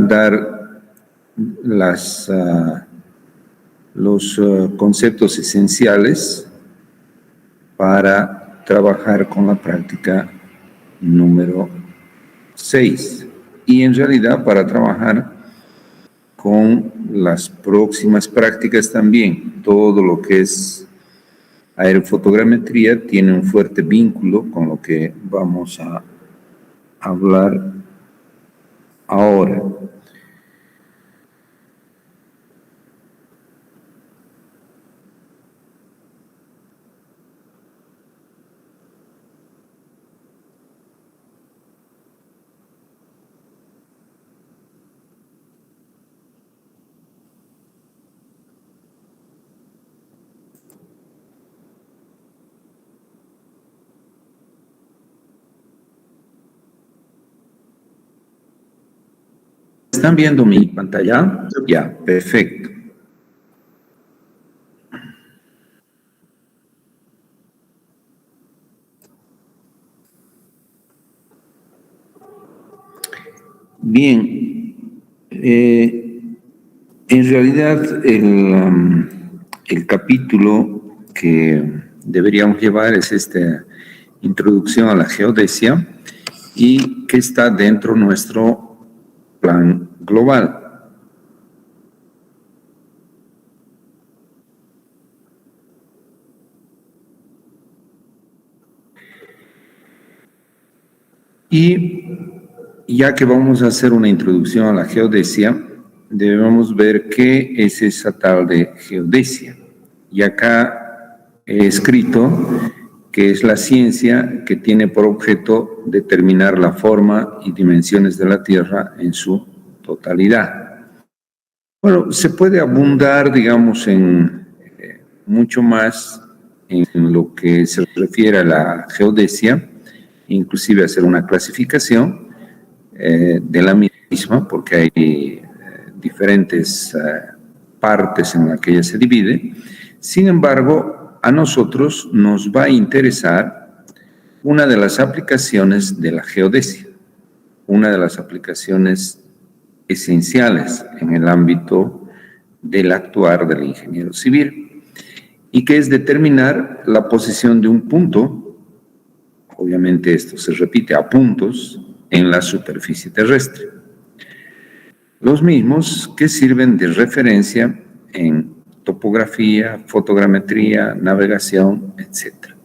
dar los conceptos esenciales para trabajar con la práctica número 6 y en realidad para trabajar con las próximas prácticas también. Todo lo que es aerofotogrametría tiene un fuerte vínculo con lo que vamos a hablar ahora. ¿Están viendo mi pantalla? Ya, perfecto. Bien, en realidad el capítulo que deberíamos llevar es esta introducción a la geodesia y que está dentro de nuestro plan global. Y ya que vamos a hacer una introducción a la geodesia, debemos ver qué es esa tal de geodesia. Y acá he escrito que es la ciencia que tiene por objeto determinar la forma y dimensiones de la Tierra en su totalidad. Bueno, se puede abundar, digamos, en mucho más en lo que se refiere a la geodesia, inclusive hacer una clasificación de la misma, porque hay diferentes partes en las que ella se divide. Sin embargo, a nosotros nos va a interesar una de las aplicaciones de la geodesia, una de las aplicaciones esenciales en el ámbito del actuar del ingeniero civil, y que es determinar la posición de un punto, obviamente esto se repite a puntos, en la superficie terrestre. Los mismos que sirven de referencia en topografía, fotogrametría, navegación, etc.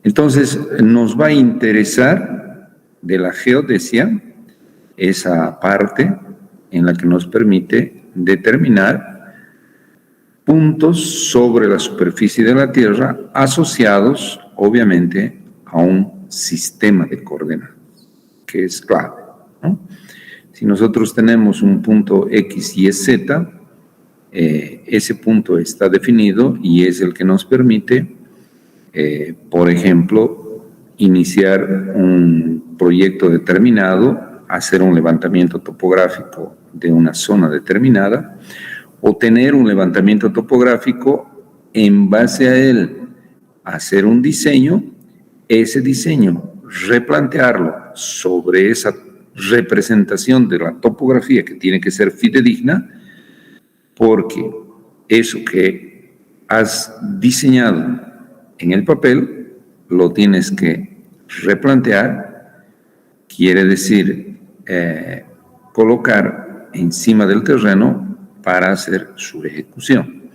Entonces, nos va a interesar de la geodesia esa parte en la que nos permite determinar puntos sobre la superficie de la Tierra asociados, obviamente, a un sistema de coordenadas, que es clave, ¿no? Si nosotros tenemos un punto X, Y, Z, ese punto está definido y es el que nos permite, por ejemplo, iniciar un proyecto determinado, hacer un levantamiento topográfico de una zona determinada, o tener un levantamiento topográfico en base a él, hacer un diseño, ese diseño, replantearlo sobre esa representación de la topografía que tiene que ser fidedigna, porque eso que has diseñado en el papel lo tienes que replantear, quiere decir colocar encima del terreno para hacer su ejecución.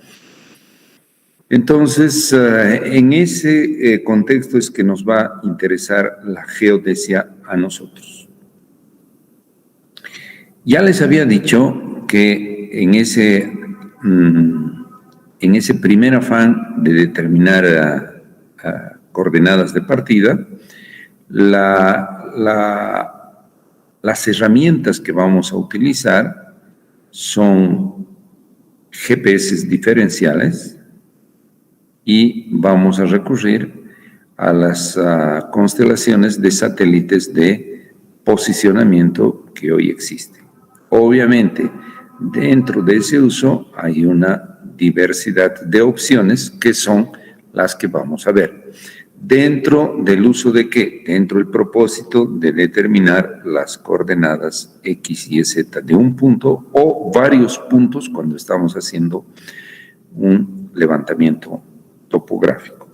Entonces, en ese contexto es que nos va a interesar la geodesia a nosotros. Ya les había dicho que en ese primer afán de determinar coordenadas de partida, las herramientas que vamos a utilizar son GPS diferenciales y vamos a recurrir a las constelaciones de satélites de posicionamiento que hoy existen. Obviamente, dentro de ese uso hay una diversidad de opciones que son las que vamos a ver. ¿Dentro del uso de qué? Dentro del propósito de determinar las coordenadas X y Z de un punto o varios puntos cuando estamos haciendo un levantamiento topográfico.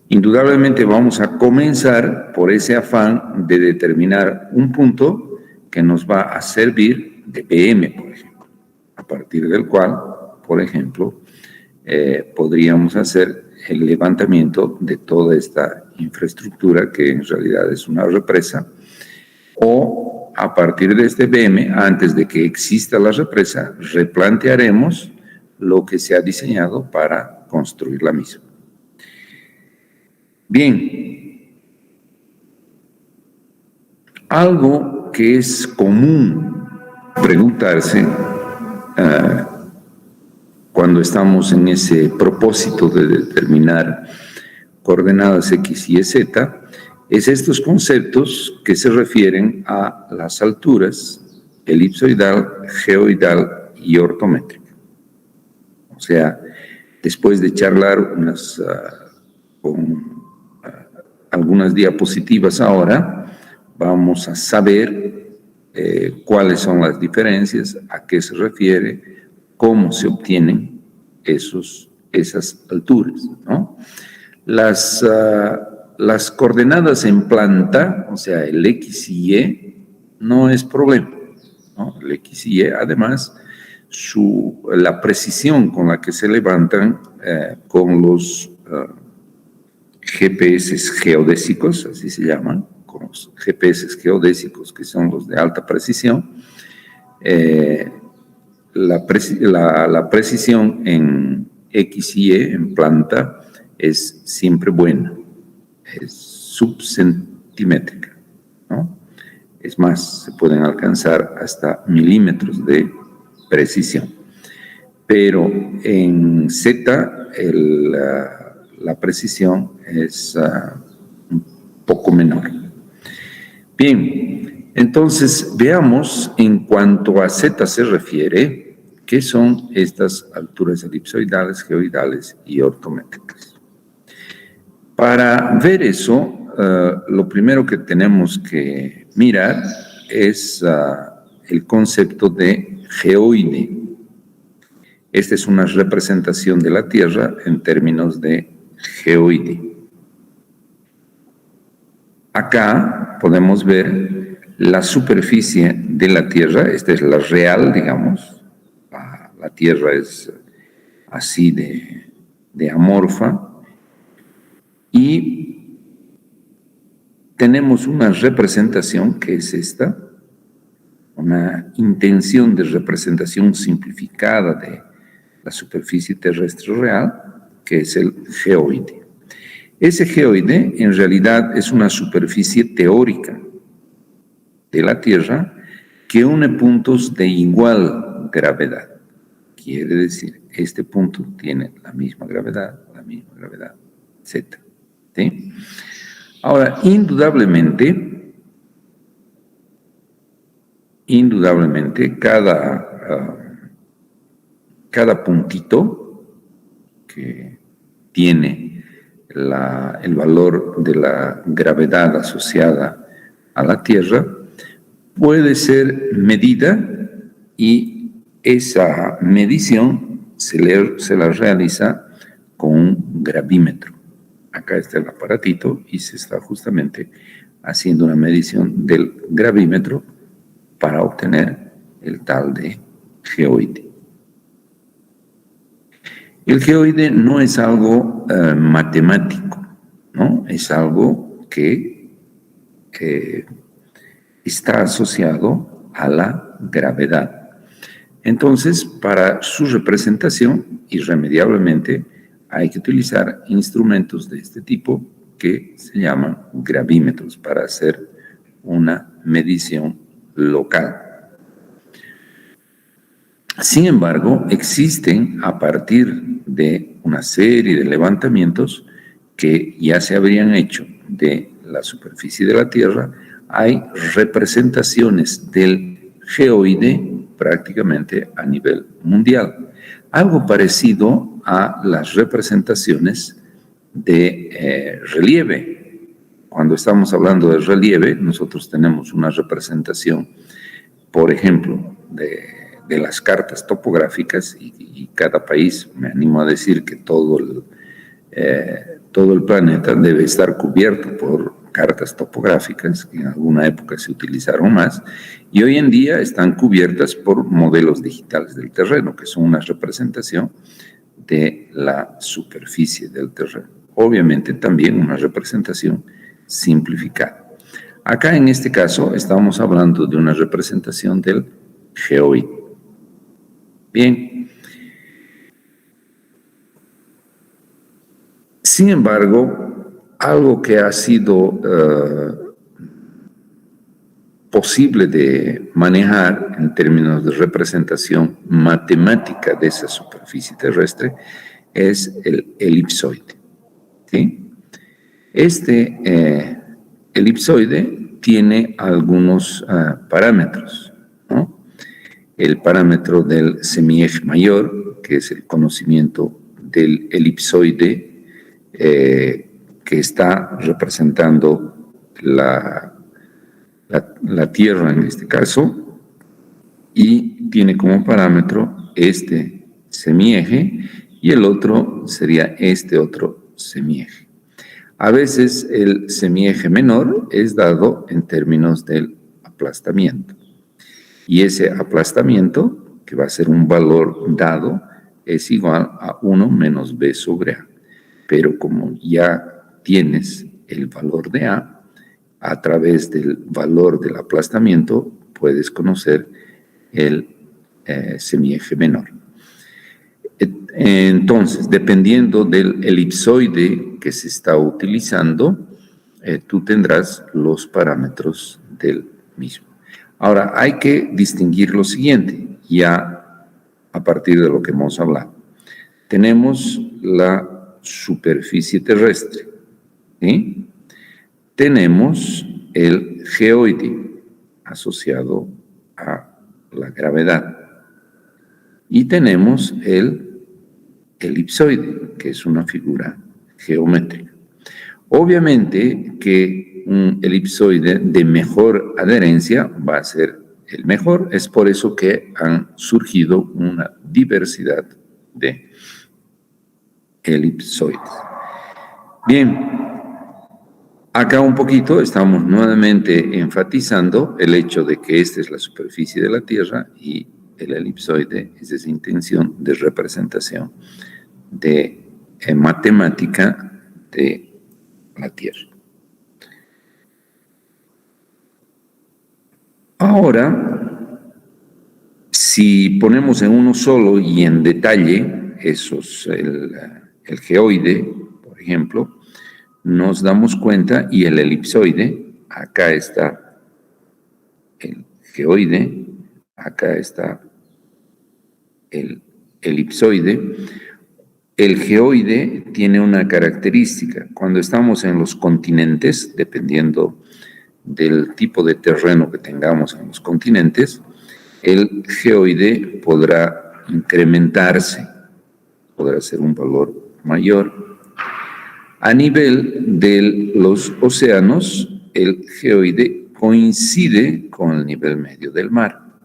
Indudablemente vamos a comenzar por ese afán de determinar un punto que nos va a servir de PM, por ejemplo, a partir del cual, por ejemplo, podríamos hacer el levantamiento de toda esta infraestructura que en realidad es una represa, o a partir de este PM, antes de que exista la represa, replantearemos lo que se ha diseñado para construir la misma. Bien, algo que es común preguntarse cuando estamos en ese propósito de determinar coordenadas X y Z, es estos conceptos que se refieren a las alturas elipsoidal, geoidal y ortométrica. O sea, después de charlar con algunas diapositivas ahora, vamos a saber cuáles son las diferencias, a qué se refiere, cómo se obtienen esas alturas, ¿no? Las coordenadas en planta, o sea, el X y Y, no es problema, ¿no? El X y Y, además, la precisión con la que se levantan con los GPS geodésicos, así se llaman, con los GPS geodésicos, que son los de alta precisión, la precisión en X y Y, en planta, es siempre buena, es subcentimétrica, ¿no? Es más, se pueden alcanzar hasta milímetros de precisión. Pero en Z, la precisión es un poco menor. Bien, entonces veamos en cuanto a Z se refiere, ¿qué son estas alturas elipsoidales, geoidales y ortométricas? Para ver eso, lo primero que tenemos que mirar es el concepto de geoide. Esta es una representación de la Tierra en términos de geoide. Acá podemos ver la superficie de la Tierra, esta es la real, digamos. La Tierra es así de amorfa. Y tenemos una representación que es esta, una intención de representación simplificada de la superficie terrestre real, que es el geoide. Ese geoide en realidad es una superficie teórica de la Tierra que une puntos de igual gravedad. Quiere decir, este punto tiene la misma gravedad, etc. ¿Sí? Ahora, indudablemente, cada puntito que tiene el valor de la gravedad asociada a la Tierra puede ser medida y esa medición se la realiza con un gravímetro. Acá está el aparatito y se está justamente haciendo una medición del gravímetro para obtener el tal de geoide. El geoide no es algo matemático, ¿no? Es algo que está asociado a la gravedad. Entonces, para su representación, irremediablemente, hay que utilizar instrumentos de este tipo que se llaman gravímetros para hacer una medición local. Sin embargo, existen a partir de una serie de levantamientos que ya se habrían hecho de la superficie de la Tierra, hay representaciones del geoide prácticamente a nivel mundial. Algo parecido a las representaciones de relieve cuando estamos hablando de relieve, nosotros tenemos una representación, por ejemplo, de las cartas topográficas y cada país, me animo a decir que todo el planeta debe estar cubierto por cartas topográficas, que en alguna época se utilizaron más, y hoy en día están cubiertas por modelos digitales del terreno, que son una representación de la superficie del terreno. Obviamente también una representación simplificada. Acá en este caso estamos hablando de una representación del geoide. Bien. Sin embargo, algo que ha sido posible de manejar en términos de representación matemática de esa superficie terrestre es el elipsoide. ¿Sí? Este elipsoide tiene algunos parámetros, ¿no? El parámetro del semieje mayor, que es el conocimiento del elipsoide que está representando la Tierra en este caso, y tiene como parámetro este semieje y el otro sería este otro semieje. A veces el semieje menor es dado en términos del aplastamiento. Y ese aplastamiento, que va a ser un valor dado, es igual a 1 menos b sobre a. Pero como ya tienes el valor de a través del valor del aplastamiento puedes conocer el semieje menor. Entonces, dependiendo del elipsoide que se está utilizando, tú tendrás los parámetros del mismo. Ahora, hay que distinguir lo siguiente, ya a partir de lo que hemos hablado. Tenemos la superficie terrestre, ¿sí? Tenemos el geoide asociado a la gravedad y tenemos el elipsoide, que es una figura geométrica. Obviamente que un elipsoide de mejor adherencia va a ser el mejor, es por eso que han surgido una diversidad de elipsoides. Bien, acá un poquito estamos nuevamente enfatizando el hecho de que esta es la superficie de la Tierra y el elipsoide es esa intención de representación de matemática de la Tierra. Ahora, si ponemos en uno solo y en detalle, el geoide, por ejemplo, nos damos cuenta, y el elipsoide, acá está el geoide, acá está el elipsoide. El geoide tiene una característica. Cuando estamos en los continentes, dependiendo del tipo de terreno que tengamos en los continentes, el geoide podrá incrementarse, podrá ser un valor mayor. A nivel de los océanos, el geoide coincide con el nivel medio del mar.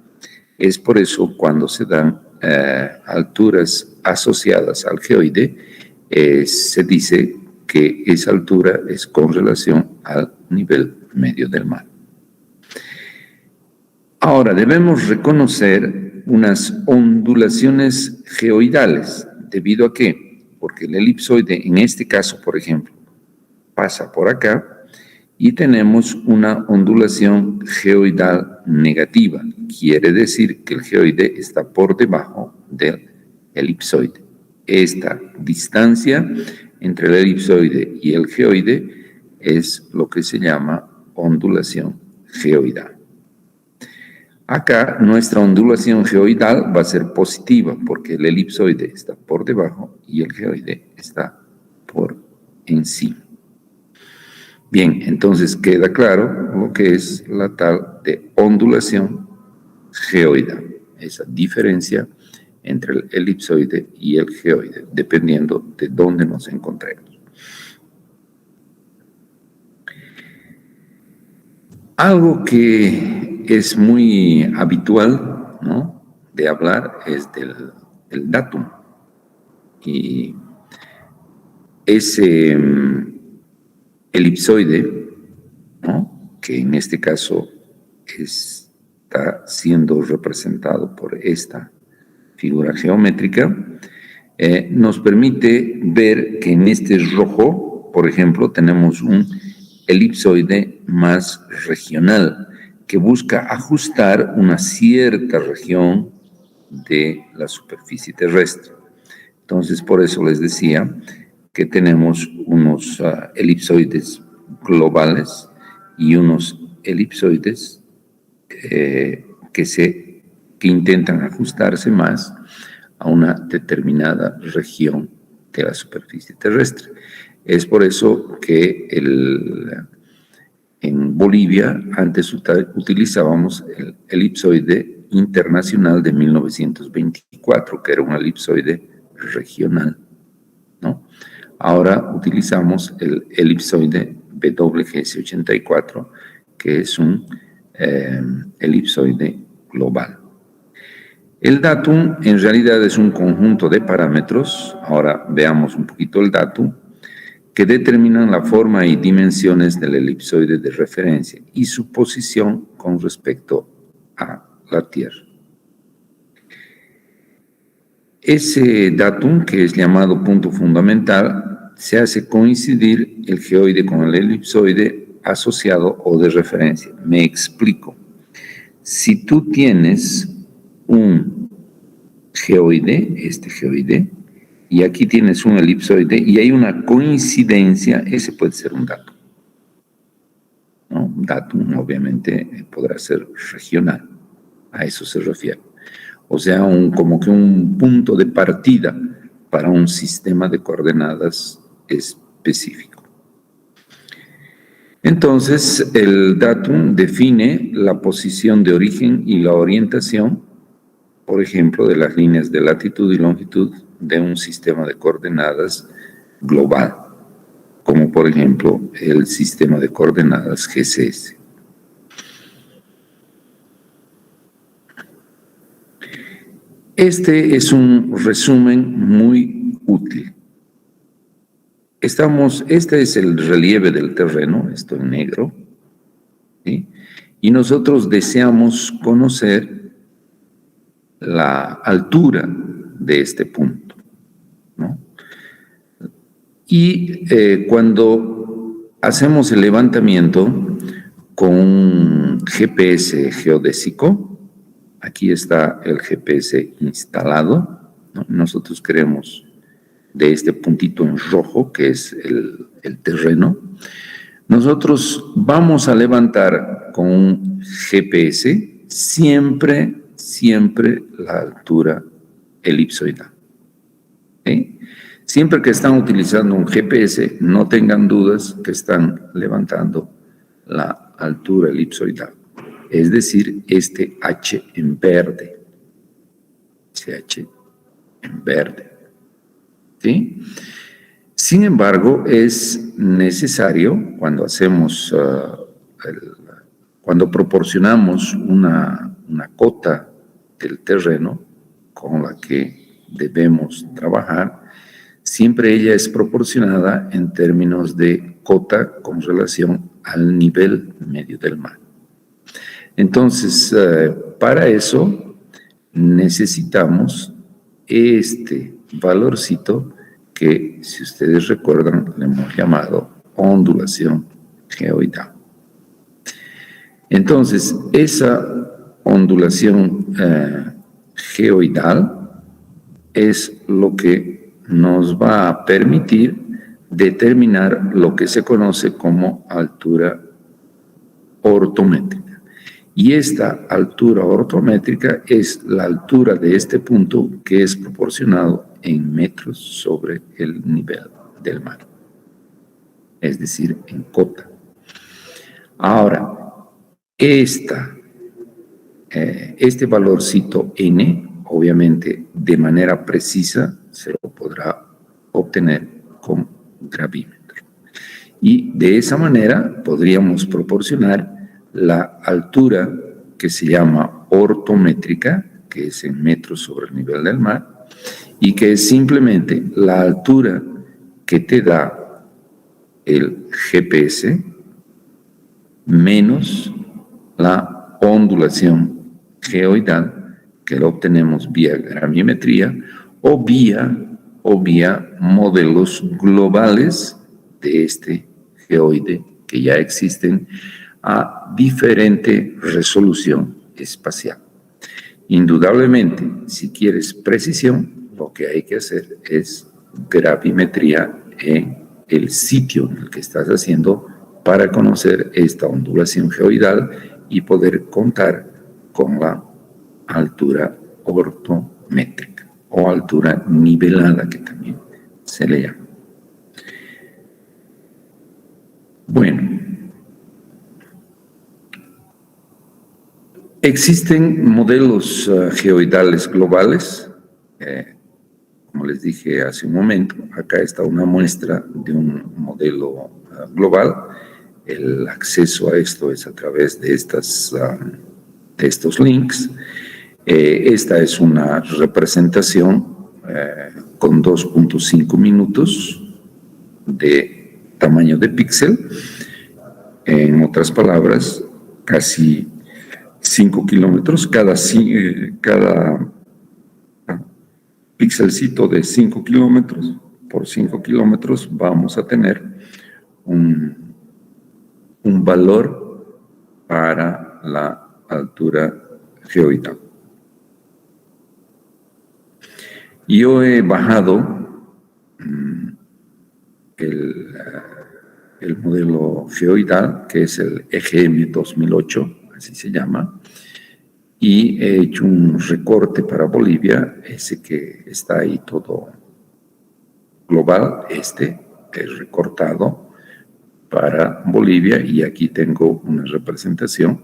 Es por eso cuando se dan alturas asociadas al geoide, se dice que esa altura es con relación al nivel medio del mar. Ahora, debemos reconocer unas ondulaciones geoidales. ¿Debido a qué? Porque el elipsoide, en este caso, por ejemplo, pasa por acá y tenemos una ondulación geoidal negativa. Quiere decir que el geoide está por debajo del elipsoide. Esta distancia entre el elipsoide y el geoide es lo que se llama ondulación geoidal. Acá nuestra ondulación geoidal va a ser positiva porque el elipsoide está por debajo y el geoide está por encima. Bien, entonces queda claro lo que es la tal de ondulación geoidal, esa diferencia entre el elipsoide y el geoide, dependiendo de dónde nos encontremos. Algo que es muy habitual, ¿no?, de hablar es del datum. Y ese elipsoide, ¿no?, que en este caso está siendo representado por esta figura geométrica, nos permite ver que en este rojo, por ejemplo, tenemos un elipsoide más regional que busca ajustar una cierta región de la superficie terrestre. Entonces, por eso les decía que tenemos unos elipsoides globales y unos elipsoides que intentan ajustarse más a una determinada región de la superficie terrestre. Es por eso que en Bolivia antes utilizábamos el elipsoide internacional de 1924, que era un elipsoide regional, ¿no? Ahora utilizamos el elipsoide WGS84, que es un elipsoide global. El datum en realidad es un conjunto de parámetros, ahora veamos un poquito el datum, que determinan la forma y dimensiones del elipsoide de referencia y su posición con respecto a la Tierra. Ese datum, que es llamado punto fundamental, se hace coincidir el geoide con el elipsoide asociado o de referencia. Me explico. Si tú tienes un geoide, este geoide, y aquí tienes un elipsoide y hay una coincidencia, ese puede ser un datum, ¿no? Un datum obviamente podrá ser regional, a eso se refiere. O sea, como que un punto de partida para un sistema de coordenadas específico. Entonces, el datum define la posición de origen y la orientación, por ejemplo, de las líneas de latitud y longitud de un sistema de coordenadas global, como por ejemplo el sistema de coordenadas GCS. Este es un resumen muy útil. Este es el relieve del terreno, esto en negro, ¿sí? Y nosotros deseamos conocer la altura de este punto, ¿no? Y cuando hacemos el levantamiento con un GPS geodésico, aquí está el GPS instalado, ¿no? Nosotros queremos de este puntito en rojo, que es el terreno. Nosotros vamos a levantar con un GPS siempre la altura elipsoidal. ¿Sí? Siempre que están utilizando un GPS, no tengan dudas que están levantando la altura elipsoidal. Es decir, este H en verde. Ese H en verde. ¿Sí? Sin embargo, es necesario cuando hacemos, cuando proporcionamos una cota del terreno con la que debemos trabajar, siempre ella es proporcionada en términos de cota con relación al nivel medio del mar. Entonces, para eso necesitamos este valorcito que, si ustedes recuerdan, le hemos llamado ondulación geoidal. Entonces, esa ondulación geoidal es lo que nos va a permitir determinar lo que se conoce como altura ortométrica. Y esta altura ortométrica es la altura de este punto que es proporcionado en metros sobre el nivel del mar, es decir, en cota. Ahora, este valorcito n, obviamente de manera precisa, se lo podrá obtener con gravímetro. Y de esa manera podríamos proporcionar la altura que se llama ortométrica, que es en metros sobre el nivel del mar, y que es simplemente la altura que te da el GPS menos la ondulación geoidal, que lo obtenemos vía gravimetría o vía modelos globales de este geoide que ya existen a diferente resolución espacial. Indudablemente, si quieres precisión, lo que hay que hacer es gravimetría en el sitio en el que estás haciendo para conocer esta ondulación geoidal y poder contar con la altura ortométrica o altura nivelada, que también se le llama. Bueno, existen modelos geoidales globales. Como les dije hace un momento, acá está una muestra de un modelo global. El acceso a esto es a través de estos links. Esta es una representación con 2.5 minutos de tamaño de píxel. En otras palabras, casi 5 kilómetros. Cada píxelcito de 5 kilómetros por 5 kilómetros vamos a tener un valor para la altura geoidal. Yo he bajado el modelo geoidal, que es el EGM 2008, así se llama, y he hecho un recorte para Bolivia, ese que está ahí todo global, es recortado para Bolivia, y aquí tengo una representación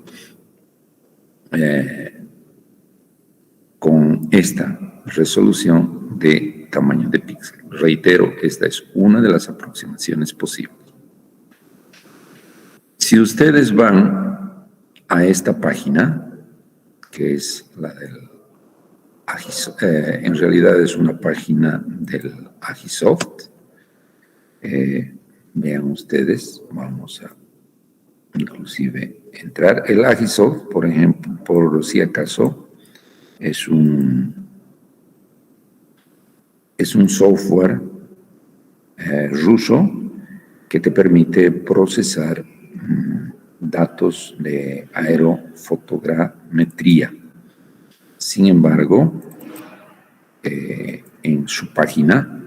con esta resolución de tamaño de píxel. Reitero, esta es una de las aproximaciones posibles. Si ustedes van a esta página, que es la del Agisoft, en realidad es una página del Agisoft. Vean ustedes, vamos a inclusive entrar. El Agisoft, por ejemplo, por si acaso, es un software ruso que te permite procesar datos de aerofotogrametría. Sin embargo, en su página,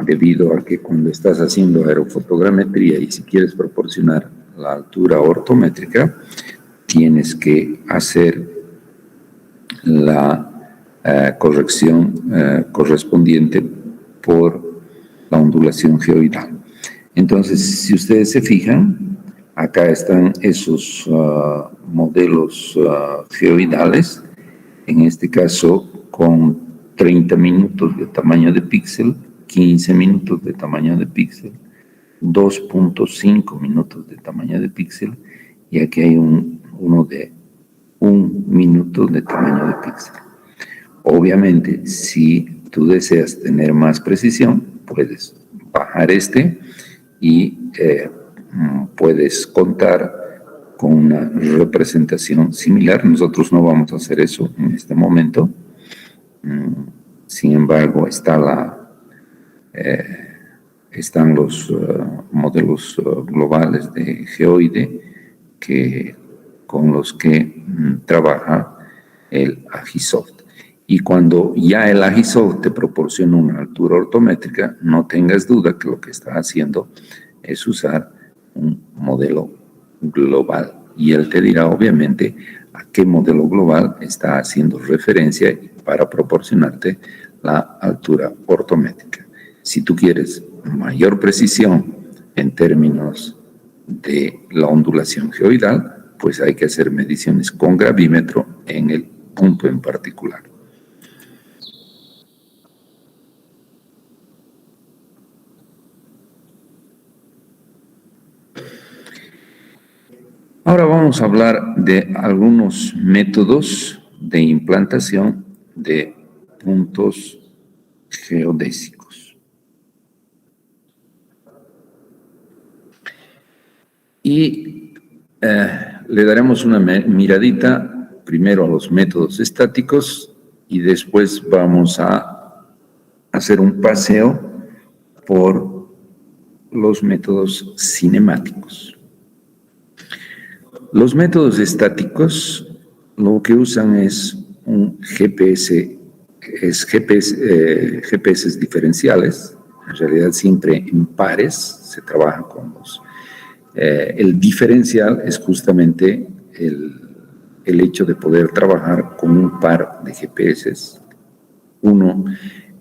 debido a que cuando estás haciendo aerofotogrametría y si quieres proporcionar la altura ortométrica, tienes que hacer la corrección correspondiente por la ondulación geoidal. Entonces, si ustedes se fijan, acá están esos modelos geoidales, en este caso con 30 minutos de tamaño de píxel, 15 minutos de tamaño de píxel, 2.5 minutos de tamaño de píxel, y aquí hay uno de 1 minuto de tamaño de píxel. Obviamente, si tú deseas tener más precisión, puedes bajar y puedes contar con una representación similar. Nosotros no vamos a hacer eso en este momento. Sin embargo, están los modelos globales de geoide con los que trabaja el Agisoft. Y cuando ya el Agisoft te proporciona una altura ortométrica, no tengas duda que lo que está haciendo es usar un modelo global. Y él te dirá, obviamente, a qué modelo global está haciendo referencia para proporcionarte la altura ortométrica. Si tú quieres mayor precisión en términos de la ondulación geoidal, pues hay que hacer mediciones con gravímetro en el punto en particular. Ahora vamos vamos a hablar de algunos métodos de implantación de puntos geodésicos. Y le daremos una miradita primero a los métodos estáticos y después vamos a hacer un paseo por los métodos cinemáticos. Los métodos estáticos lo que usan es un GPS, GPS diferenciales, en realidad siempre en pares, se trabaja con los. El diferencial es justamente el hecho de poder trabajar con un par de GPS, uno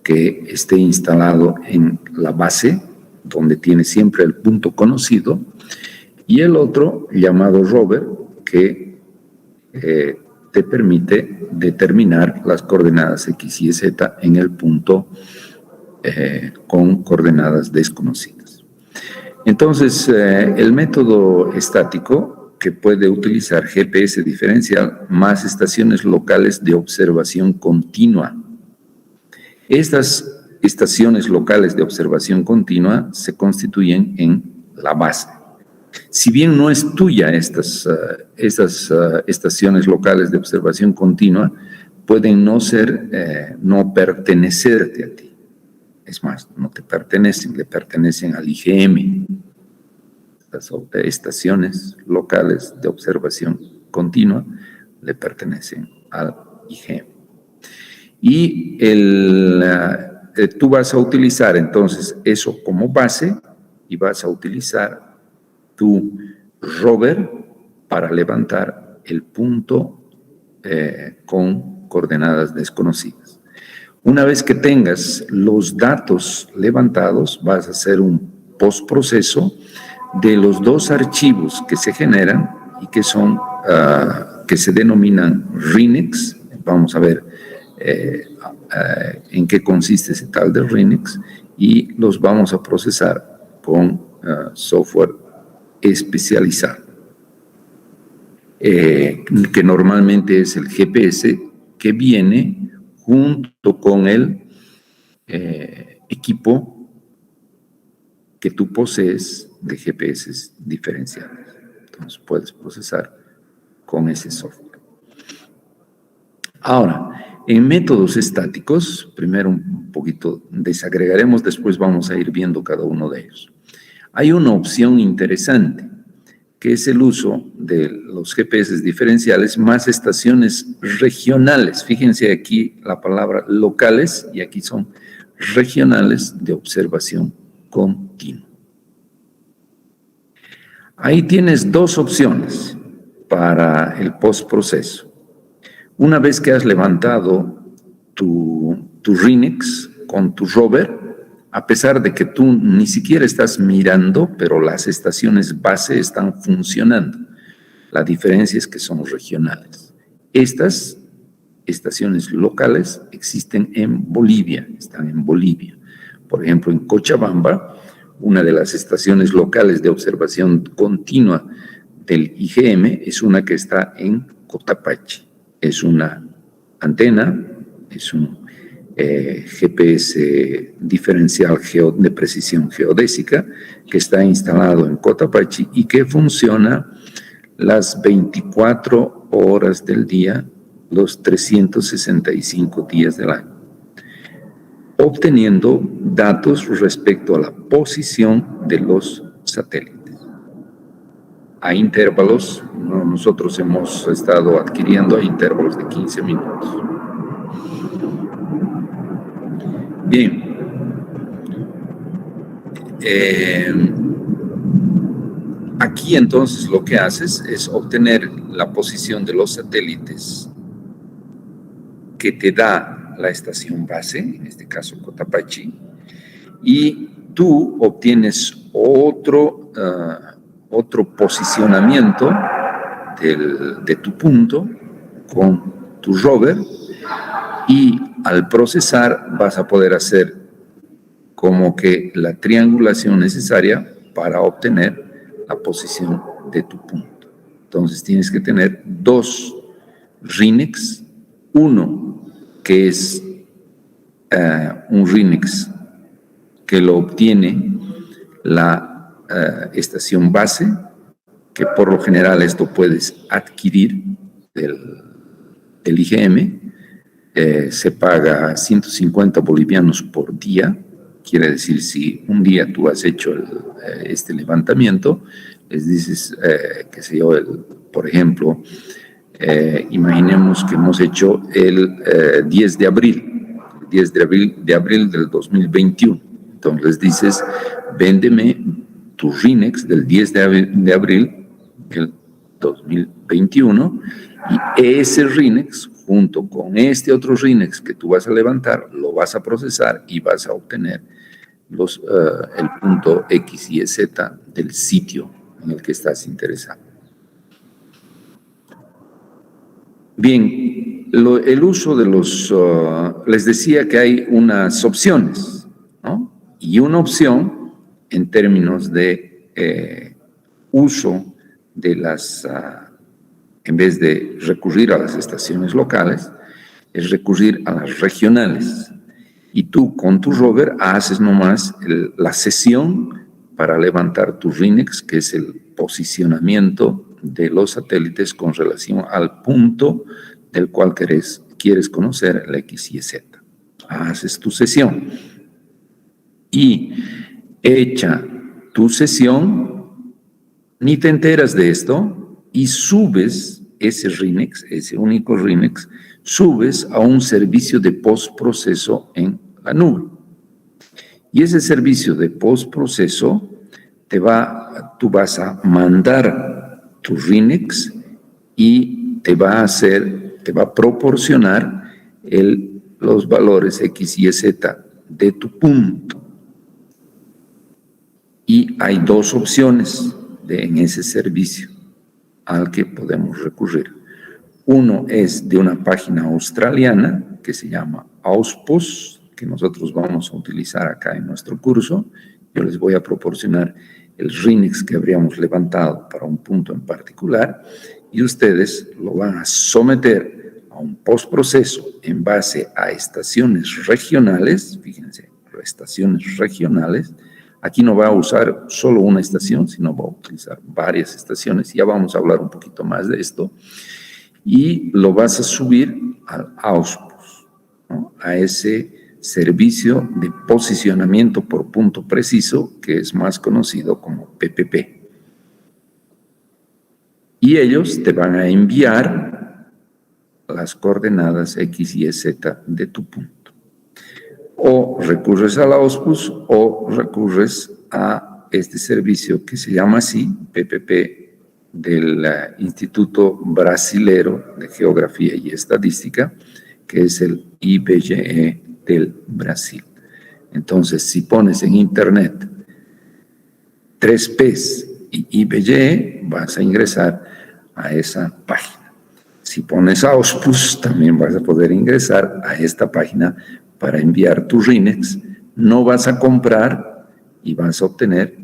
que esté instalado en la base, donde tiene siempre el punto conocido, y el otro llamado rover, que te permite determinar las coordenadas X y Z en el punto con coordenadas desconocidas. Entonces, el método estático, que puede utilizar GPS diferencial más estaciones locales de observación continua. Estas estaciones locales de observación continua se constituyen en la base. Si bien no es tuya estas estaciones locales de observación continua, pueden no pertenecerte a ti. Es más, no te pertenecen, le pertenecen al IGM. Las estaciones locales de observación continua le pertenecen al IGM. Y tú vas a utilizar entonces eso como base y vas a utilizar tu rover para levantar el punto con coordenadas desconocidas. Una vez que tengas los datos levantados, vas a hacer un postproceso de los dos archivos que se generan y que son, que se denominan RINEX. Vamos a ver en qué consiste ese tal de RINEX y los vamos a procesar con software especializado, que normalmente es el GPS que viene junto con el equipo que tú posees de GPS diferenciales. Entonces puedes procesar con ese software. Ahora, en métodos estáticos, primero un poquito desagregaremos, después vamos a ir viendo cada uno de ellos. Hay una opción interesante, que es el uso de los GPS diferenciales más estaciones regionales. Fíjense aquí la palabra locales y aquí son regionales de observación continua. Ahí tienes dos opciones para el postproceso. Una vez que has levantado tu RINEX con tu rover, a pesar de que tú ni siquiera estás mirando, pero las estaciones base están funcionando. La diferencia es que son regionales. Estas estaciones locales existen en Bolivia, están en Bolivia. Por ejemplo, en Cochabamba, una de las estaciones locales de observación continua del IGM es una que está en Cotapaxi. Es una antena, es un GPS diferencial de precisión geodésica que está instalado en Cotapaxi y que funciona las 24 horas del día, los 365 días del año, obteniendo datos respecto a la posición de los satélites. A intervalos, nosotros hemos estado adquiriendo a intervalos de 15 minutos. Bien. Aquí entonces lo que haces es obtener la posición de los satélites que te da la estación base, en este caso Cotapaxi, y tú obtienes otro posicionamiento de tu punto con tu rover y al procesar vas a poder hacer como que la triangulación necesaria para obtener la posición de tu punto. Entonces tienes que tener 2 RINEX, uno que es un RINEX que lo obtiene la estación base, que por lo general esto puedes adquirir del IGM, se paga 150 bolivianos por día. Quiere decir, si un día tú has hecho este levantamiento, les dices, qué sé yo, por ejemplo, imaginemos que hemos hecho el 10 de abril, el 10 de abril del 2021. Entonces les dices, véndeme tu RINEX del 10 de abril del 2021 y ese RINEX, junto con este otro RINEX que tú vas a levantar, lo vas a procesar y vas a obtener el punto X y Z del sitio en el que estás interesado. Bien, el uso de les decía que hay unas opciones, ¿no? Y una opción en términos de uso de en vez de recurrir a las estaciones locales, es recurrir a las regionales. Y tú con tu rover haces nomás la sesión para levantar tu RINEX, que es el posicionamiento de los satélites con relación al punto del cual quieres conocer el X y Z. Haces tu sesión y hecha tu sesión, ni te enteras de esto y subes ese RINEX, ese único RINEX, subes a un servicio de postproceso en la nube. Y ese servicio de postproceso tú vas a mandar tu RINEX y te va a proporcionar los valores X y Z de tu punto. Y hay 2 opciones en ese servicio al que podemos recurrir. Uno es de una página australiana que se llama AUSPOS, que nosotros vamos a utilizar acá en nuestro curso. Yo les voy a proporcionar el RINEX que habríamos levantado para un punto en particular y ustedes lo van a someter a un postproceso en base a estaciones regionales. Fíjense, estaciones regionales. Aquí no va a usar solo una estación, sino va a utilizar varias estaciones. Ya vamos a hablar un poquito más de esto. Y lo vas a subir al AUSPOS, ¿no? A ese servicio de posicionamiento por punto preciso, que es más conocido como PPP. Y ellos te van a enviar las coordenadas X y Z de tu punto. O recurres al AUSPOS o recurres a este servicio que se llama así, PPP, del Instituto Brasilero de Geografía y Estadística, que es el IBGE del Brasil. Entonces, si pones en internet 3Ps y IBGE, vas a ingresar a esa página. Si pones AUSPOS, también vas a poder ingresar a esta página para enviar tu RINEX. No vas a comprar y vas a obtener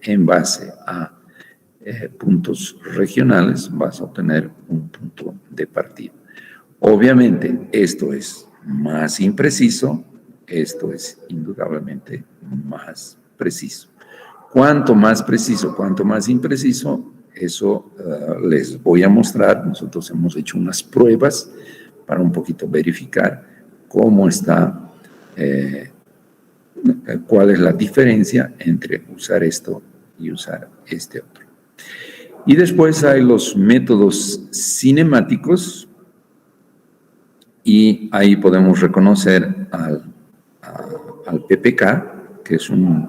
en base a puntos regionales, vas a obtener un punto de partida. Obviamente, esto es más impreciso, esto es indudablemente más preciso. Cuanto más preciso, cuanto más impreciso, eso les voy a mostrar. Nosotros hemos hecho unas pruebas para un poquito verificar cómo está, cuál es la diferencia entre usar esto y usar este otro. Y después hay los métodos cinemáticos y ahí podemos reconocer al PPK, que es un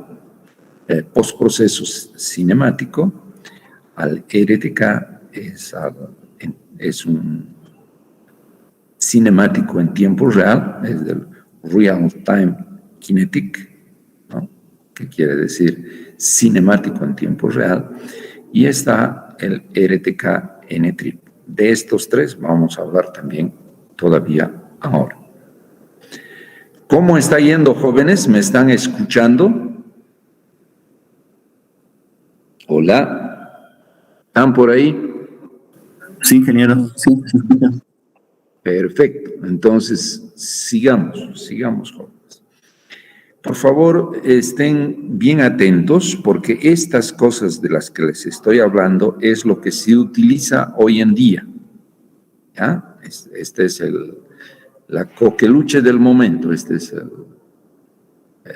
postproceso cinemático, al RTK, es un cinemático en tiempo real, es del Real Time Kinetic, ¿no? Que quiere decir cinemático en tiempo real, y está el RTK-N-Trip. De estos 3 vamos a hablar también todavía ahora. ¿Cómo está yendo, jóvenes? ¿Me están escuchando? Hola. ¿Están por ahí? Sí, ingeniero, sí, se escucha. Perfecto. Entonces, sigamos, jóvenes. Por favor, estén bien atentos porque estas cosas de las que les estoy hablando es lo que se utiliza hoy en día. ¿Ya? Este es la coqueluche del momento, esta es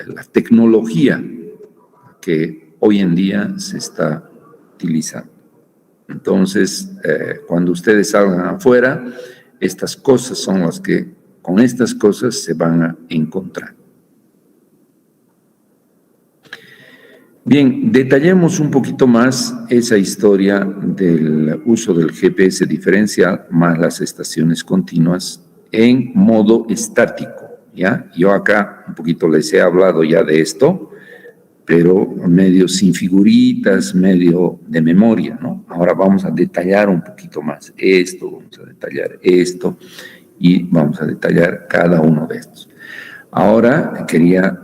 la tecnología que hoy en día se está utilizando. Entonces, cuando ustedes salgan afuera, estas cosas son las que, con estas cosas se van a encontrar. Bien, detallemos un poquito más esa historia del uso del GPS diferencial más las estaciones continuas en modo estático, ¿ya? Yo acá un poquito les he hablado ya de esto, pero medio sin figuritas, medio de memoria, ¿no? Ahora vamos a detallar un poquito más esto, vamos a detallar esto y vamos a detallar cada uno de estos. Ahora quería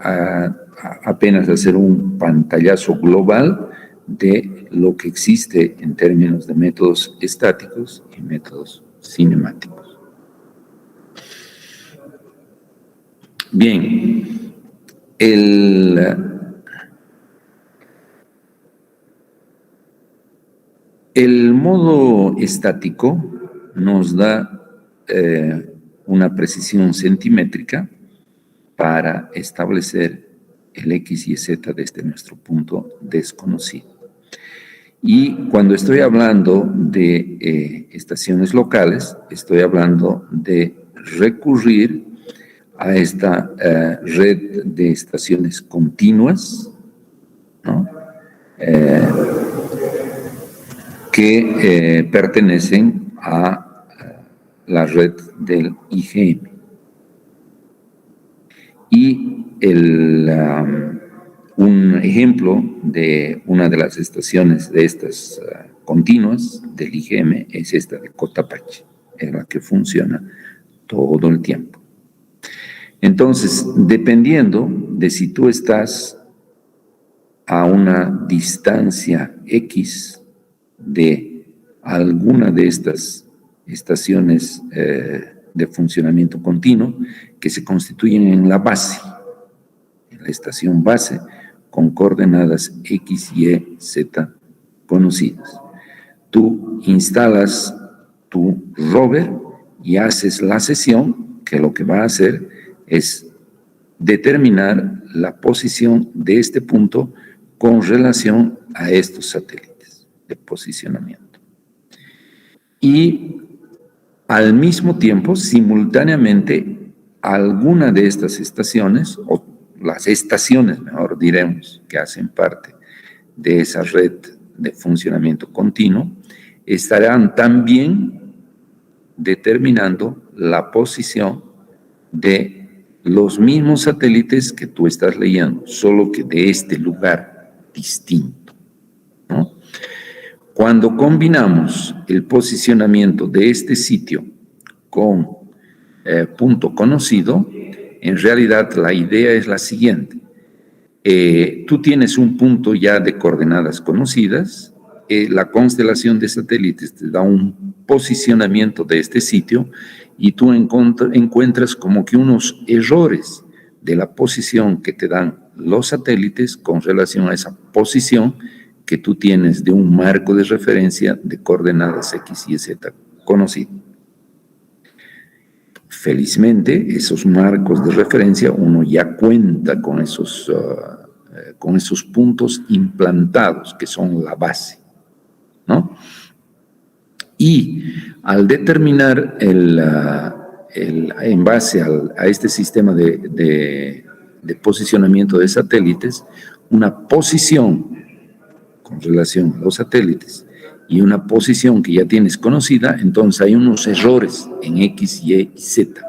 apenas hacer un pantallazo global de lo que existe en términos de métodos estáticos y métodos cinemáticos. Bien, el modo estático nos da una precisión centimétrica para establecer el X y Z desde nuestro punto desconocido. Y cuando estoy hablando de estaciones locales, estoy hablando de recurrir a esta red de estaciones continuas, ¿no? Que pertenecen a la red del IGM. Y un ejemplo de una de las estaciones de estas continuas del IGM es esta de Cotapache, es la que funciona todo el tiempo. Entonces, dependiendo de si tú estás a una distancia X de alguna de estas estaciones de funcionamiento continuo que se constituyen en la base, en la estación base, con coordenadas X, Y, Z conocidas. Tú instalas tu rover y haces la sesión, que lo que va a hacer es determinar la posición de este punto con relación a estos satélites de posicionamiento. Y al mismo tiempo, simultáneamente, alguna de estas estaciones, o las estaciones, mejor diremos, que hacen parte de esa red de funcionamiento continuo, estarán también determinando la posición de los mismos satélites que tú estás leyendo, solo que de este lugar distinto, ¿no? Cuando combinamos el posicionamiento de este sitio con punto conocido, en realidad la idea es la siguiente. Tú tienes un punto ya de coordenadas conocidas, la constelación de satélites te da un posicionamiento de este sitio y tú encuentras como que unos errores de la posición que te dan los satélites con relación a esa posición que tú tienes de un marco de referencia de coordenadas X y Z conocido. Felizmente, esos marcos de referencia uno ya cuenta con esos puntos implantados, que son la base, ¿no? Y al determinar en base a este sistema de posicionamiento de satélites, una posición con relación a los satélites y una posición que ya tienes conocida, entonces hay unos errores en X, Y y Z.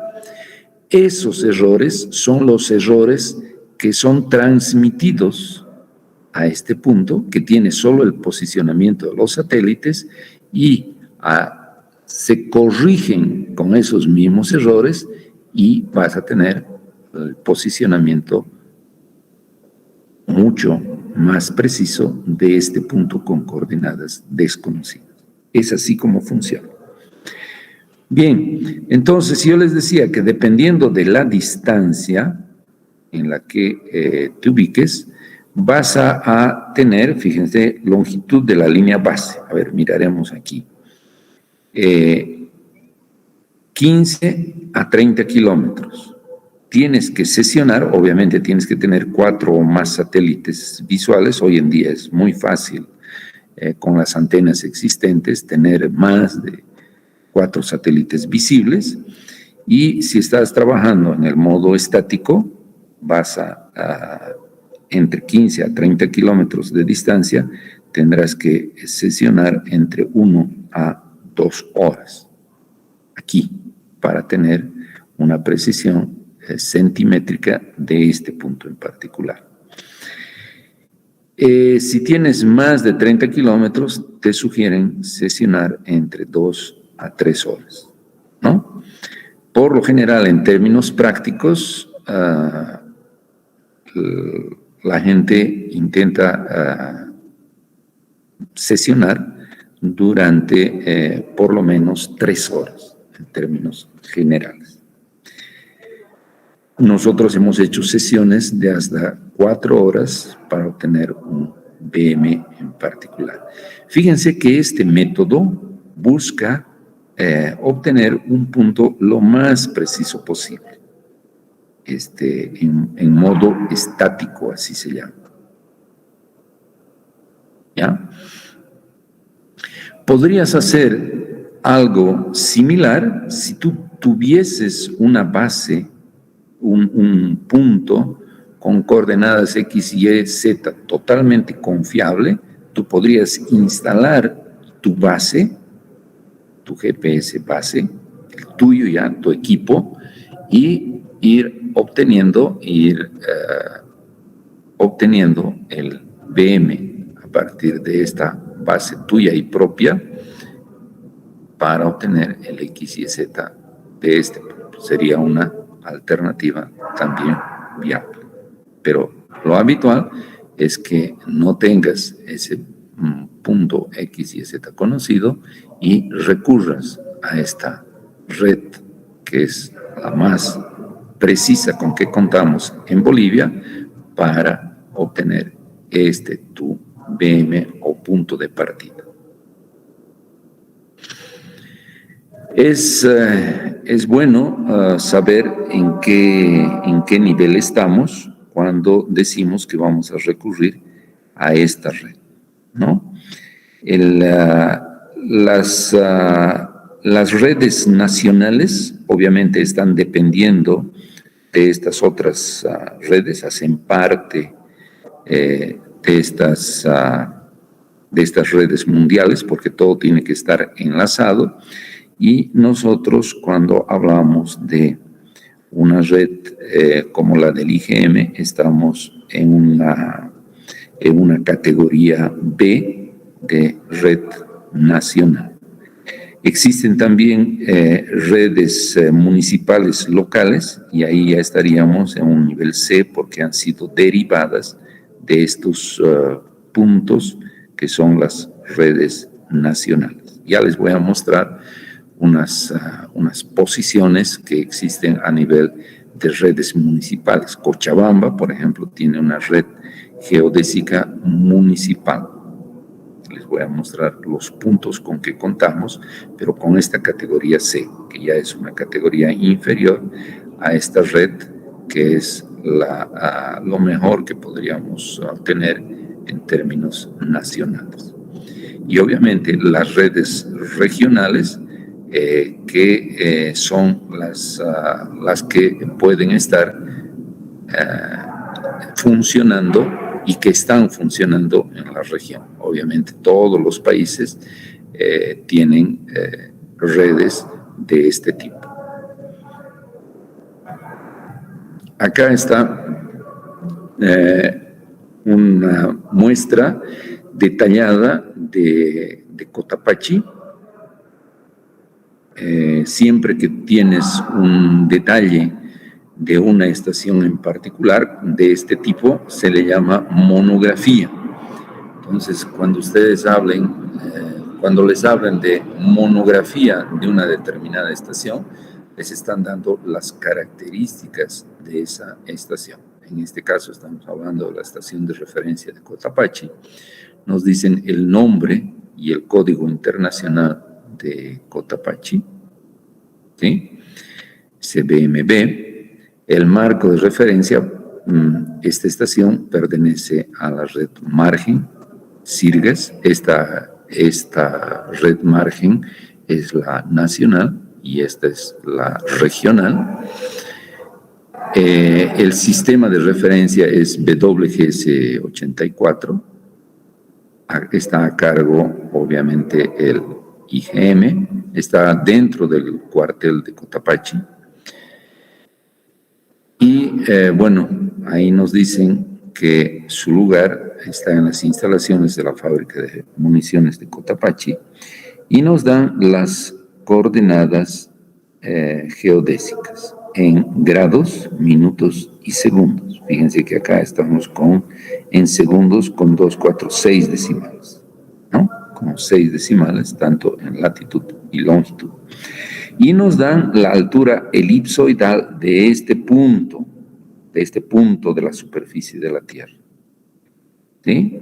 Esos errores son los errores que son transmitidos a este punto, que tiene solo el posicionamiento de los satélites y se corrigen con esos mismos errores y vas a tener el posicionamiento mucho más preciso de este punto con coordenadas desconocidas. Es así como funciona. Bien, entonces yo les decía que dependiendo de la distancia en la que te ubiques, vas a tener, fíjense, longitud de la línea base. A ver, miraremos aquí. 15 a 30 kilómetros. Tienes que sesionar, obviamente tienes que tener 4 o más satélites visuales. Hoy en día es muy fácil con las antenas existentes tener más de 4 satélites visibles, y si estás trabajando en el modo estático, vas a entre 15 a 30 kilómetros de distancia, tendrás que sesionar entre 1 a 2 horas aquí para tener una precisión centimétrica de este punto en particular. Si tienes más de 30 kilómetros, te sugieren sesionar entre 2 a 3 horas, ¿no? Por lo general, en términos prácticos, la gente intenta sesionar durante por lo menos 3 horas, en términos generales. Nosotros hemos hecho sesiones de hasta 4 horas para obtener un BM en particular. Fíjense que este método busca obtener un punto lo más preciso posible, en modo estático, así se llama. ¿Ya? Podrías hacer algo similar si tú tuvieses una base, un punto con coordenadas X, Y, Z totalmente confiable. Tú podrías instalar tu base, tu GPS base, el tuyo ya, tu equipo, y ir obteniendo el BM a partir de esta base tuya y propia para obtener el X y Z de este punto. Sería una alternativa también viable. Pero lo habitual es que no tengas ese punto X y Z conocido y recurras a esta red que es la más precisa con que contamos en Bolivia para obtener tu BM o punto de partida. Es bueno saber en qué nivel estamos cuando decimos que vamos a recurrir a esta red, ¿no? Las redes nacionales obviamente están dependiendo de estas otras redes, hacen parte de estas redes mundiales, porque todo tiene que estar enlazado. Y nosotros, cuando hablamos de una red como la del IGM, estamos en una categoría B de red nacional. Existen también redes municipales locales, y ahí ya estaríamos en un nivel C, porque han sido derivadas de estos puntos que son las redes nacionales. Ya les voy a mostrar unas posiciones que existen a nivel de redes municipales. Cochabamba, por ejemplo, tiene una red geodésica municipal. Les voy a mostrar los puntos con que contamos, pero con esta categoría C, que ya es una categoría inferior a esta red, que es lo mejor que podríamos obtener en términos nacionales. Y obviamente las redes regionales, que son las que pueden estar funcionando y que están funcionando en la región. Obviamente todos los países tienen redes de este tipo. Acá está una muestra detallada de Cotapachi. Siempre que tienes un detalle de una estación en particular de este tipo se le llama monografía. Entonces, cuando ustedes cuando les hablen de monografía de una determinada estación, les están dando las características de esa estación. En este caso estamos hablando de la estación de referencia de Cotapaxi. Nos dicen el nombre y el código internacional de Cotapaxi, ¿sí? CBMB. El marco de referencia, esta estación pertenece a la red Margen, Sirgas. Esta red Margen es la nacional y esta es la regional. El sistema de referencia es WGS 84. Está a cargo, obviamente, el IGM. Está dentro del cuartel de Cotapaxi. Y bueno, ahí nos dicen que su lugar está en las instalaciones de la fábrica de municiones de Cotapaxi y nos dan las coordenadas geodésicas en grados, minutos y segundos. Fíjense que acá estamos en segundos con 246 decimales, ¿no? Con 6 decimales, tanto en latitud y longitud. Y nos dan la altura elipsoidal de este punto de la superficie de la Tierra. ¿Sí?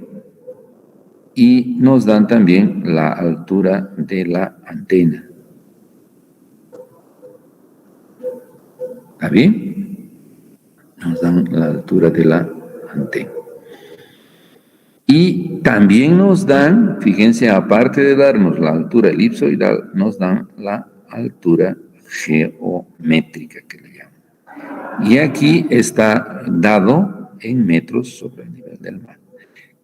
Y nos dan también la altura de la antena. ¿Está bien? Nos dan la altura de la antena. Y también nos dan, fíjense, aparte de darnos la altura elipsoidal, nos dan la altura geométrica que le llaman. Y aquí está dado en metros sobre el nivel del mar.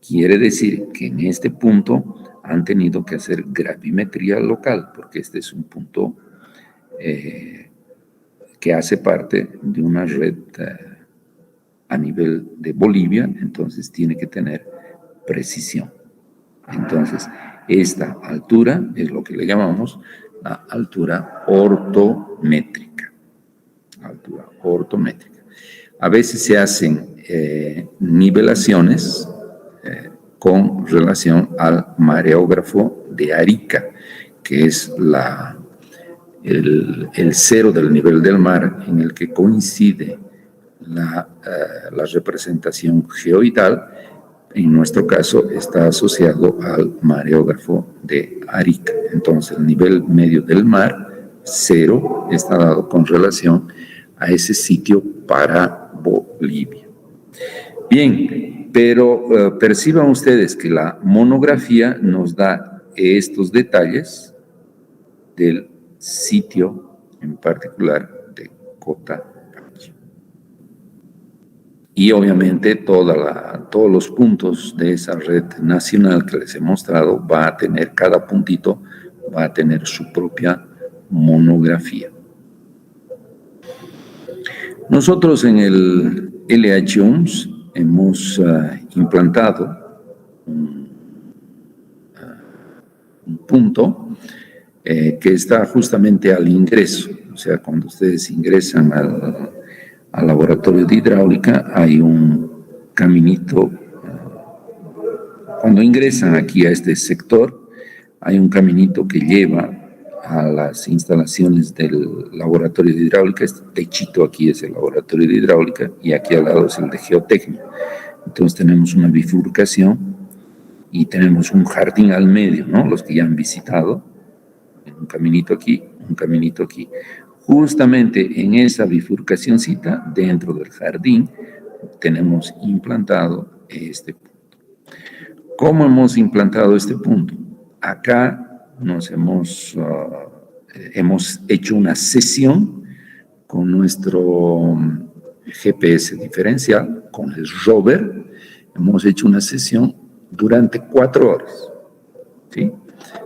Quiere decir que en este punto han tenido que hacer gravimetría local, porque este es un punto que hace parte de una red a nivel de Bolivia, entonces tiene que tener precisión. Entonces, esta altura es lo que le llamamos la altura ortométrica. Altura ortométrica. A veces se hacen nivelaciones con relación al mareógrafo de Arica, que es el cero del nivel del mar en el que coincide la representación geoidal. En nuestro caso está asociado al mareógrafo de Arica. Entonces el nivel medio del mar, cero, está dado con relación a ese sitio para Bolivia. Bien, pero perciban ustedes que la monografía nos da estos detalles del sitio en particular de Cotapaxi. Y obviamente todos los puntos de esa red nacional que les he mostrado cada puntito va a tener su propia monografía. Nosotros en el LH-UMS hemos implantado un punto que está justamente al ingreso. O sea, cuando ustedes ingresan al laboratorio de hidráulica, hay un caminito. Cuando ingresan aquí a este sector, hay un caminito que lleva a las instalaciones del laboratorio de hidráulica. Este techito aquí es el laboratorio de hidráulica y aquí al lado es el de geotecnia. Entonces tenemos una bifurcación y tenemos un jardín al medio, ¿no? Los que ya han visitado, un caminito aquí, un caminito aquí. Justamente en esa bifurcacióncita, dentro del jardín, tenemos implantado este punto. ¿Cómo hemos implantado este punto? Acá hemos hecho una sesión con nuestro GPS diferencial, con el rover. Hemos hecho una sesión durante 4 horas, ¿sí?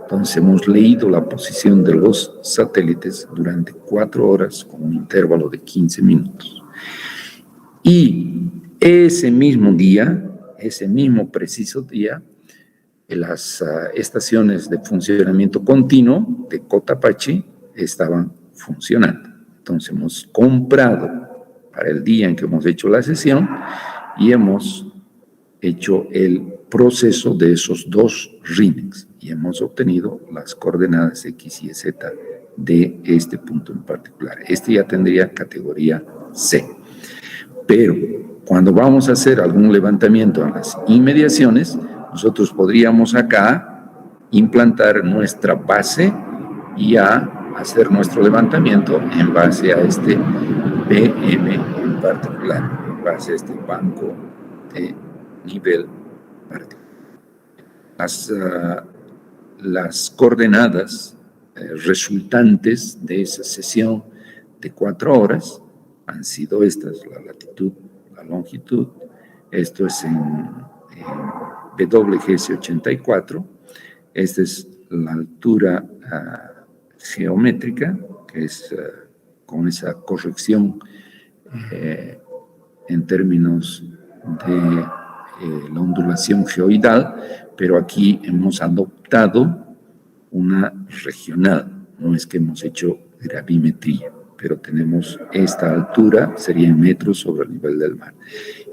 Entonces hemos leído la posición de los satélites durante 4 horas con un intervalo de 15 minutos. Y ese mismo día, ese mismo preciso día, las estaciones de funcionamiento continuo de Cotapaxi estaban funcionando. Entonces hemos comprado para el día en que hemos hecho la sesión y hemos hecho el proceso de esos dos RINEX y hemos obtenido las coordenadas X y Z de este punto en particular. Este ya tendría categoría C. Pero cuando vamos a hacer algún levantamiento en las inmediaciones, nosotros podríamos acá implantar nuestra base y ya hacer nuestro levantamiento en base a este BM en particular, en base a este banco de nivel particular. Las coordenadas resultantes de esa sesión de 4 horas han sido estas: la latitud, la longitud. Esto es en WGS 84. Esta es la altura geométrica, que es con esa corrección en términos de la ondulación geoidal, pero aquí hemos adoptado una regional, no es que hemos hecho gravimetría, pero tenemos esta altura, sería en metros sobre el nivel del mar,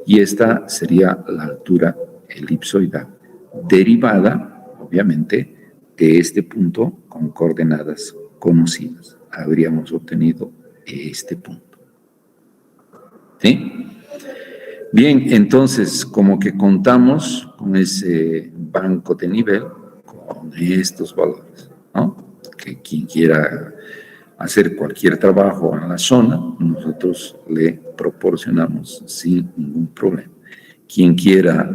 y esta sería la altura elipsoidal, derivada, obviamente, de este punto con coordenadas conocidas. Habríamos obtenido este punto. ¿Sí? Bien, entonces, como que contamos con ese banco de nivel, con estos valores, ¿no? Que quien quiera hacer cualquier trabajo en la zona, nosotros le proporcionamos sin ningún problema. Quien quiera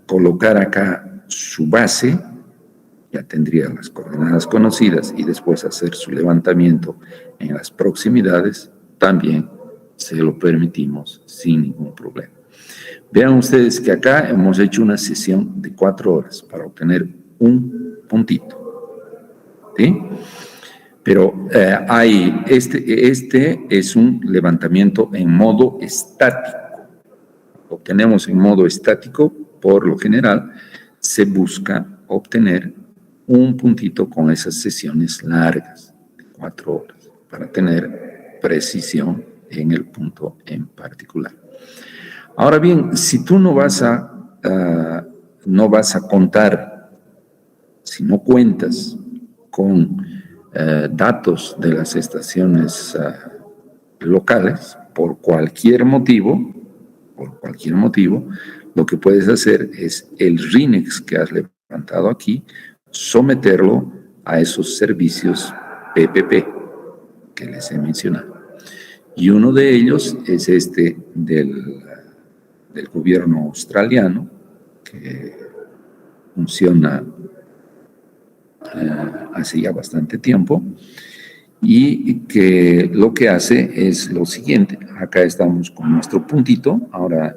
colocar acá su base, ya tendría las coordenadas conocidas y después hacer su levantamiento en las proximidades, también se lo permitimos sin ningún problema. Vean ustedes que acá hemos hecho una sesión de 4 horas para obtener un puntito, ¿sí? Pero este es un levantamiento en modo estático. Obtenemos en modo estático, por lo general, se busca obtener un puntito con esas sesiones largas, de 4 horas, para tener precisión en el punto en particular. Ahora bien, si tú no vas a contar, si no cuentas con datos de las estaciones locales, por cualquier motivo, lo que puedes hacer es el RINEX que has levantado aquí, someterlo a esos servicios PPP que les he mencionado. Y uno de ellos es este del gobierno australiano, que funciona hace ya bastante tiempo, y que lo que hace es lo siguiente. Acá estamos con nuestro puntito. Ahora,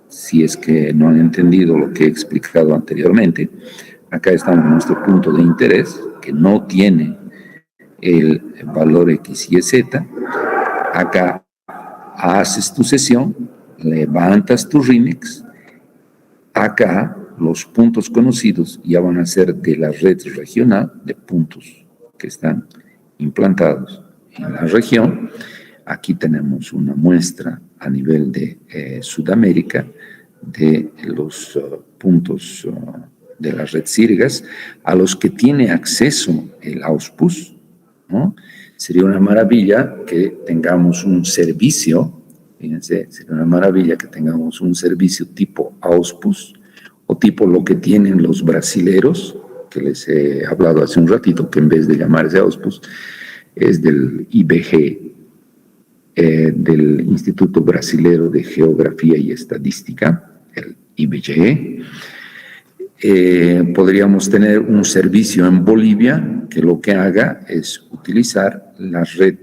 si es que no han entendido lo que he explicado anteriormente, acá estamos en nuestro punto de interés, que no tiene el valor X y Z. Acá haces tu sesión, levantas tu RINEX. Acá los puntos conocidos ya van a ser de la red regional de puntos que están implantados en la región. Aquí tenemos una muestra a nivel de Sudamérica de los puntos de la red Sirgas a los que tiene acceso el AUSPUS, ¿no? Sería una maravilla que tengamos un servicio, fíjense, sería una maravilla que tengamos un servicio tipo AUSPUS o tipo lo que tienen los brasileros, que les he hablado hace un ratito, que en vez de llamarse AUSPUS, es del IBG, del Instituto Brasilero de Geografía y Estadística, el IBGE. Podríamos tener un servicio en Bolivia que lo que haga es utilizar la red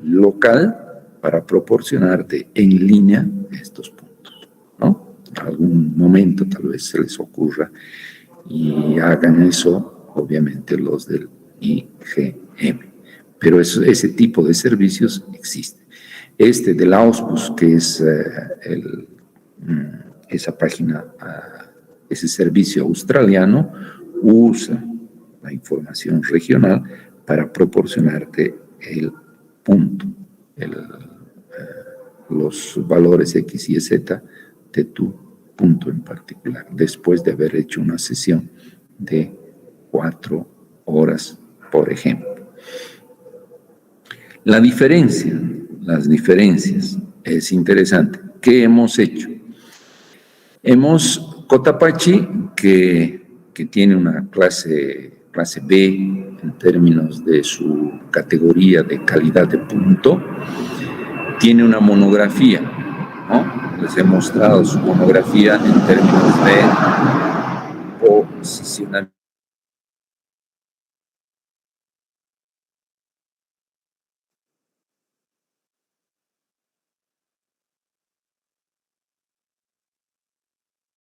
local para proporcionarte en línea estos puntos, ¿no? En algún momento tal vez se les ocurra y hagan eso, obviamente, los del IGM. Pero ese tipo de servicios existe. Este del AUSPUS, que es esa página, ese servicio australiano, usa la información regional para proporcionarte el punto, los valores X y Z de tu punto en particular, después de haber hecho una sesión de 4 horas, por ejemplo. Las diferencias, es interesante. ¿Qué hemos hecho? Cotapaxi, que tiene una clase B en términos de su categoría de calidad de punto, tiene una monografía, ¿no? Les he mostrado su monografía en términos de posicionamiento